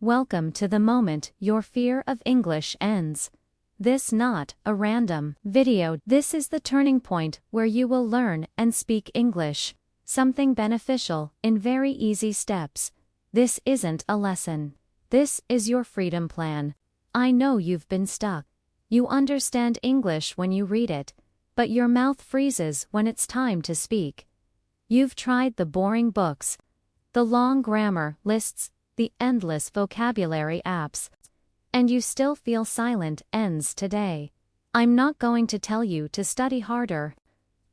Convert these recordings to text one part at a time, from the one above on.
Welcome to the moment your fear of English ends. This not a random video. This is the turning point where you will learn and speak English. Something beneficial in very easy steps. This isn't a lesson. This is your freedom plan. I know you've been stuck. You understand English when you read it, but your mouth freezes when it's time to speak. You've tried the boring books, the long grammar lists, the endless vocabulary apps, and you still feel silent ends today. I'm not going to tell you to study harder.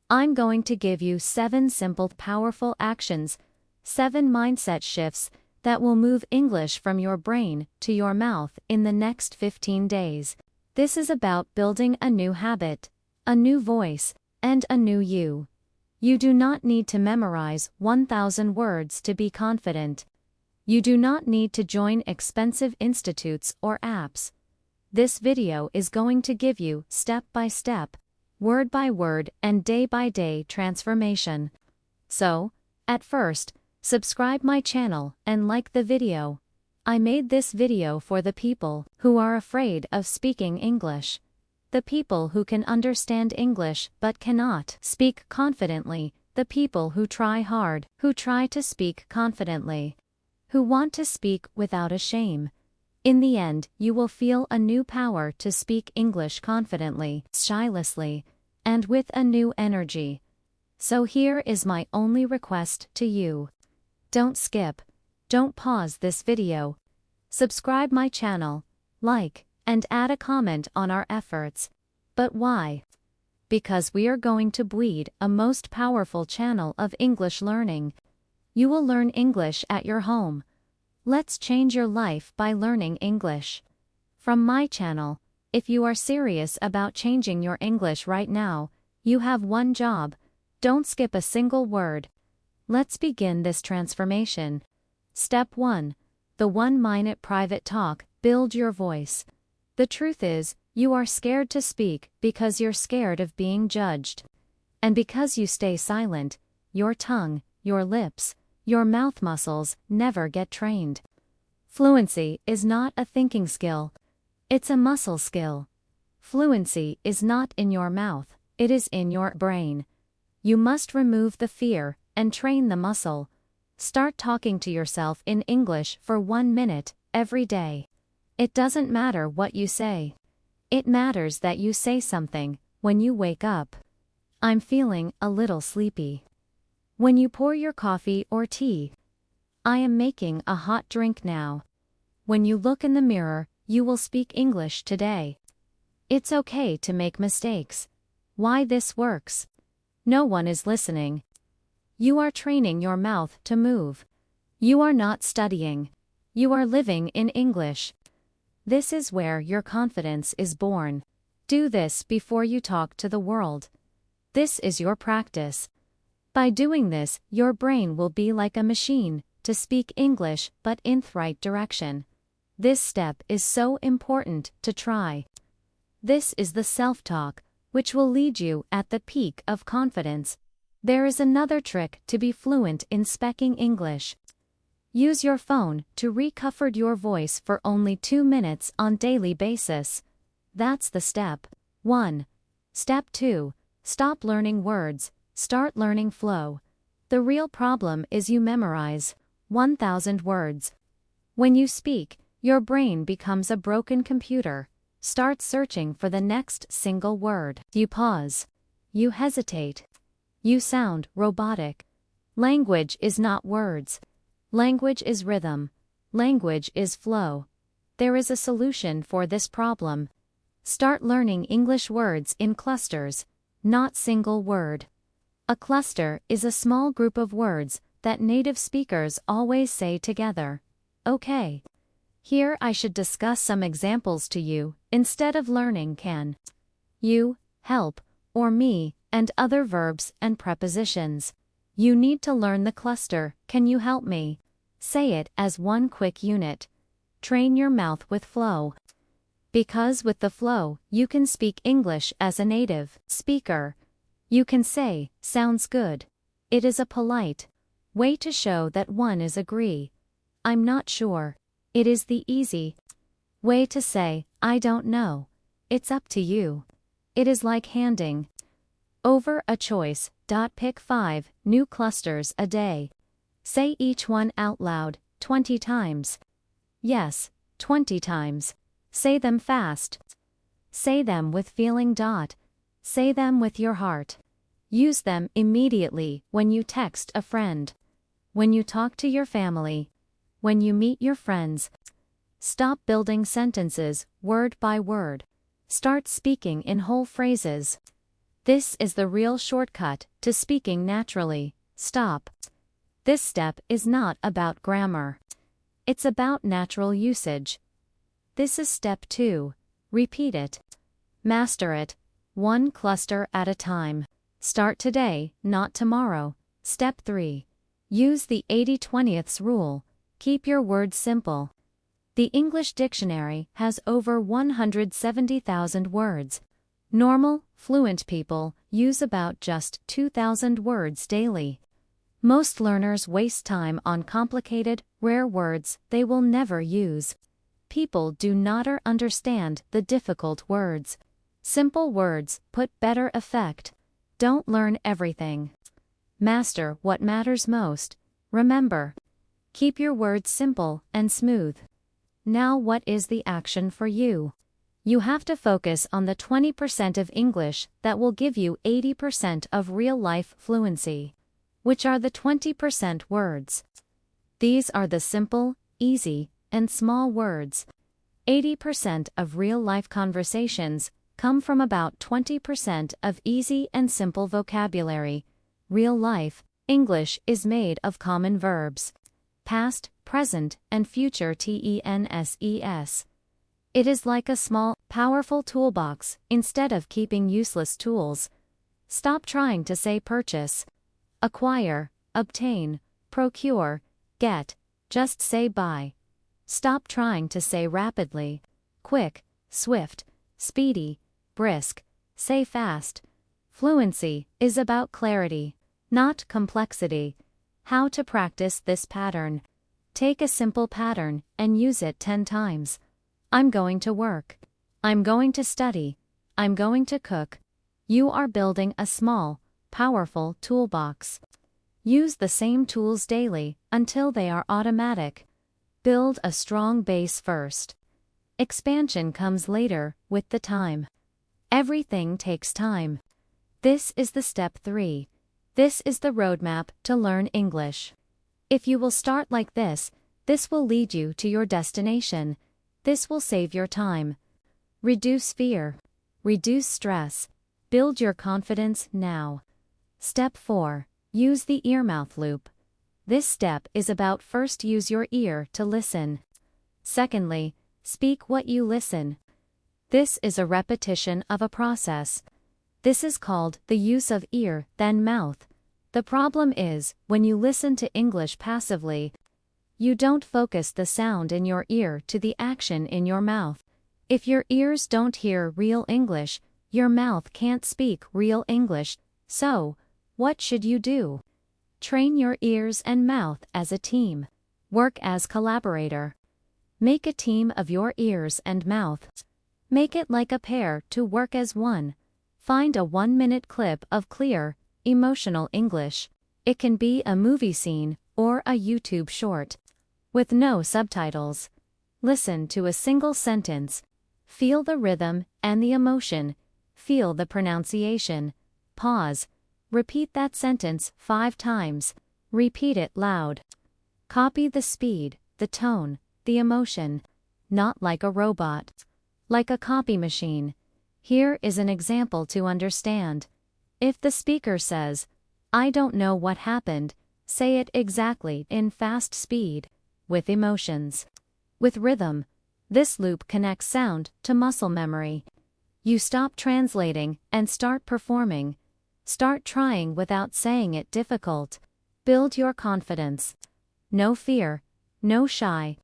I'm going to give you 7 simple, powerful actions, 7 mindset shifts that will move English from your brain to your mouth in the next 15 days. This is about building a new habit, a new voice, and a new you. You do not need to memorize 1,000 words to be confident. You do not need to join expensive institutes or apps. This video is going to give you step-by-step, word-by-word, and day-by-day transformation. So, at first, subscribe my channel and like the video. I made this video for the people who are afraid of speaking English. The people who can understand English but cannot speak confidently. The people who try hard, who try to speak confidently, who want to speak without a shame. In the end, you will feel a new power to speak English confidently, stylishly, and with a new energy. So here is my only request to you. Don't skip. Don't pause this video. Subscribe my channel, like, and add a comment on our efforts. But why? Because we are going to bleed a most powerful channel of English learning. You will learn English at your home. Let's change your life by learning English. From my channel, if you are serious about changing your English right now, you have one job. Don't skip a single word. Let's begin this transformation. Step 1. The 1-minute private talk. Build your voice. The truth is, you are scared to speak because you're scared of being judged. And because you stay silent, your tongue, your lips, your mouth muscles never get trained. Fluency is not a thinking skill. It's a muscle skill. Fluency is not in your mouth, it is in your brain. You must remove the fear and train the muscle. Start talking to yourself in English for 1 minute every day. It doesn't matter what you say. It matters that you say something when you wake up. I'm feeling a little sleepy. When you pour your coffee or tea. I am making a hot drink now. When you look in the mirror, you will speak English today. It's okay to make mistakes. Why this works? No one is listening. You are training your mouth to move. You are not studying. You are living in English. This is where your confidence is born. Do this before you talk to the world. This is your practice. By doing this, your brain will be like a machine to speak English but in the right direction. This step is so important to try. This is the self-talk, which will lead you at the peak of confidence. There is another trick to be fluent in speaking English. Use your phone to record your voice for only 2 minutes on daily basis. That's the step 1. Step 2. Stop learning words, start learning flow. The real problem is you memorize 1,000 words. When you speak, your brain becomes a broken computer. Start searching for the next single word. You pause. You hesitate. You sound robotic. Language is not words. Language is rhythm. Language is flow. There is a solution for this problem. Start learning English words in clusters, not single word. A cluster is a small group of words that native speakers always say together. Okay. Here I should discuss some examples to you, instead of learning can, you, help, or me, and other verbs and prepositions. You need to learn the cluster, can you help me? Say it as one quick unit. Train your mouth with flow. Because with the flow, you can speak English as a native speaker. You can say, sounds good. It is a polite way to show that one is agree. I'm not sure. It is the easy way to say, I don't know. It's up to you. It is like handing over a choice. Pick 5 new clusters a day. Say each one out loud 20 times. Yes, 20 times. Say them fast. Say them with feeling. Say them with your heart. Use them immediately when you text a friend, when you talk to your family, when you meet your friends. Stop building sentences word by word. Start speaking in whole phrases. This is the real shortcut to speaking naturally. Stop. This step is not about grammar. It's about natural usage. This is step 2. Repeat it. Master it. One cluster at a time. Start today, not tomorrow. Step 3. Use the 80/20 rule. Keep your words simple. The English dictionary has over 170,000 words. Normal, fluent people use about just 2,000 words daily. Most learners waste time on complicated, rare words they will never use. People do not understand the difficult words. Simple words put better effect. Don't learn everything. Master what matters most. Remember, keep your words simple and smooth. Now, what is the action for you? You have to focus on the 20% of English that will give you 80% of real-life fluency. Which are the 20% words? These are the simple, easy, and small words. 80% of real-life conversations come from about 20% of easy and simple vocabulary. Real-life English is made of common verbs. Past, present, and future tenses. It is like a small, powerful toolbox instead of keeping useless tools. Stop trying to say purchase, acquire, obtain, procure, get. Just say buy. Stop trying to say rapidly, quick, swift, speedy, brisk. Say fast. Fluency is about clarity, not complexity. How to practice this pattern? Take a simple pattern and use it 10 times. I'm going to work. I'm going to study. I'm going to cook. You are building a small, powerful toolbox. Use the same tools daily until they are automatic. Build a strong base first. Expansion comes later, with the time. Everything takes time. This is the step 3. This is the roadmap to learn English. If you will start like this will lead you to your destination. This will save your time. Reduce fear. Reduce stress. Build your confidence now. Step 4. Use the ear-mouth loop. This step is about first use your ear to listen. Secondly, speak what you listen. This is a repetition of a process. This is called the use of ear, then mouth. The problem is, when you listen to English passively, you don't focus the sound in your ear to the action in your mouth. If your ears don't hear real English, your mouth can't speak real English. So, what should you do? Train your ears and mouth as a team. Work as collaborator. Make a team of your ears and mouth. Make it like a pair to work as one. Find a 1-minute clip of clear, emotional English. It can be a movie scene or a YouTube short. With no subtitles. Listen to a single sentence. Feel the rhythm and the emotion. Feel the pronunciation. Pause. Repeat that sentence 5 times. Repeat it loud. Copy the speed, the tone, the emotion. Not like a robot. Like a copy machine. Here is an example to understand. If the speaker says, I don't know what happened, say it exactly in fast speed. With emotions. With rhythm. This loop connects sound to muscle memory. You stop translating and start performing. Start trying without saying it difficult. Build your confidence. No fear. No shy.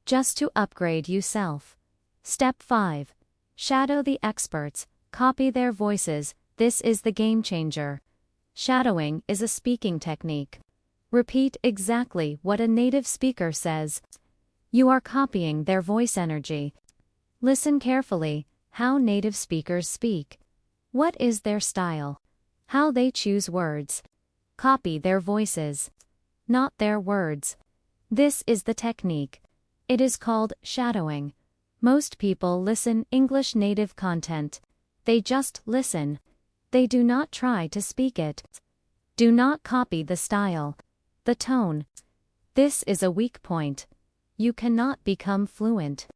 Just to upgrade yourself. Step 5. Shadow the experts. Copy their voices. This is the game changer. Shadowing is a speaking technique. Repeat exactly what a native speaker says. You are copying their voice energy. Listen carefully, how native speakers speak. What is their style? How they choose words. Copy their voices, not their words. This is the technique. It is called shadowing. Most people listen English native content. They just listen. They do not try to speak it. Do not copy the style, the tone. This is a weak point. You cannot become fluent.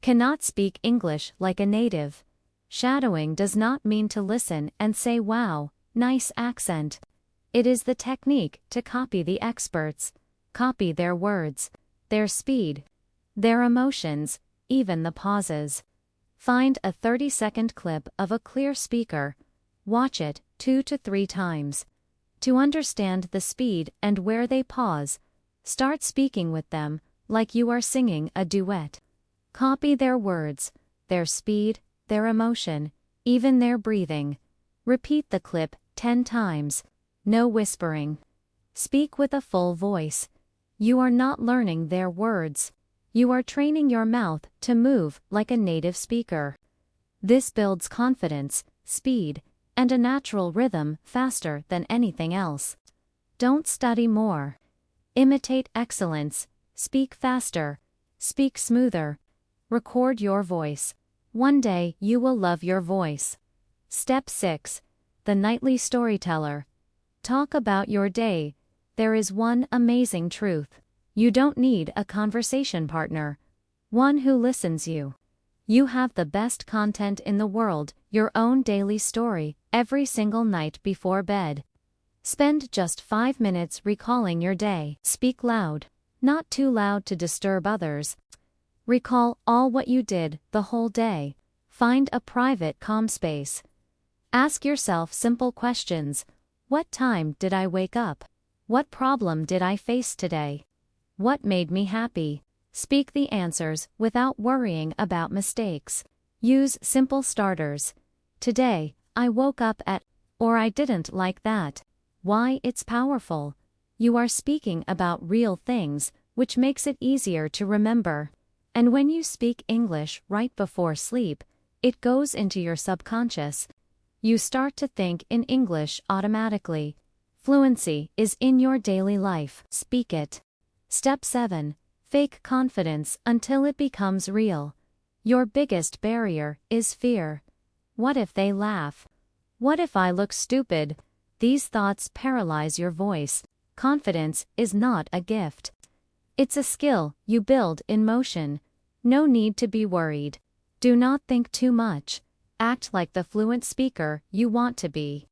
Cannot speak English like a native. Shadowing does not mean to listen and say, wow, nice accent. It is the technique to copy the experts. Copy their words, their speed, their emotions, even the pauses. Find a 30-second clip of a clear speaker. Watch it 2 to 3 times. To understand the speed and where they pause, start speaking with them like you are singing a duet. Copy their words, their speed, their emotion, even their breathing. Repeat the clip 10 times. No whispering. Speak with a full voice. You are not learning their words. You are training your mouth to move like a native speaker. This builds confidence, speed, and a natural rhythm faster than anything else. Don't study more. Imitate excellence. Speak faster. Speak smoother. Record your voice. One day you will love your voice. Step 6. The Nightly Storyteller. Talk about your day. There is one amazing truth. You don't need a conversation partner. One who listens you. You have the best content in the world, your own daily story, every single night before bed. Spend just 5 minutes recalling your day. Speak loud. Not too loud to disturb others. Recall all what you did the whole day. Find a private, calm space. Ask yourself simple questions. What time did I wake up? What problem did I face today? What made me happy? Speak the answers without worrying about mistakes. Use simple starters. Today, I woke up at, or I didn't like that. Why? It's powerful. You are speaking about real things, which makes it easier to remember. And when you speak English right before sleep, it goes into your subconscious. You start to think in English automatically. Fluency is in your daily life. Speak it. Step 7. Fake confidence until it becomes real. Your biggest barrier is fear. What if they laugh? What if I look stupid? These thoughts paralyze your voice. Confidence is not a gift. It's a skill you build in motion. No need to be worried. Do not think too much. Act like the fluent speaker you want to be.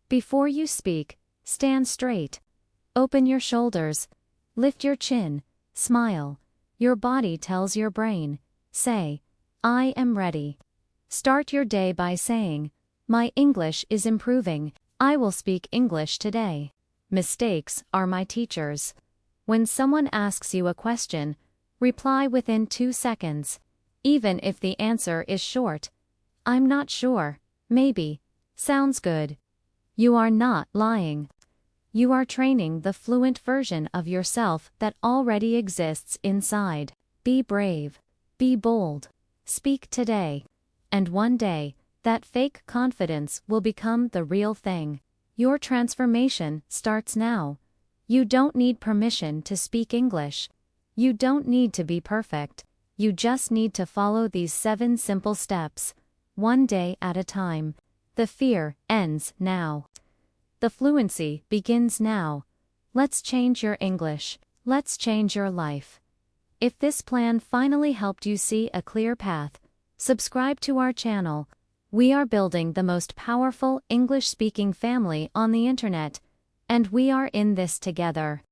Before you speak, stand straight. Open your shoulders. Lift your chin. Smile. Your body tells your brain. Say, I am ready. Start your day by saying, my English is improving. I will speak English today. Mistakes are my teachers. When someone asks you a question, reply within 2 seconds. Even if the answer is short. I'm not sure. Maybe. Sounds good. You are not lying. You are training the fluent version of yourself that already exists inside. Be brave. Be bold. Speak today. And one day, that fake confidence will become the real thing. Your transformation starts now. You don't need permission to speak English. You don't need to be perfect. You just need to follow these 7 simple steps. One day at a time. The fear ends now. The fluency begins now. Let's change your English. Let's change your life. If this plan finally helped you see a clear path, subscribe to our channel. We are building the most powerful English-speaking family on the internet, and we are in this together.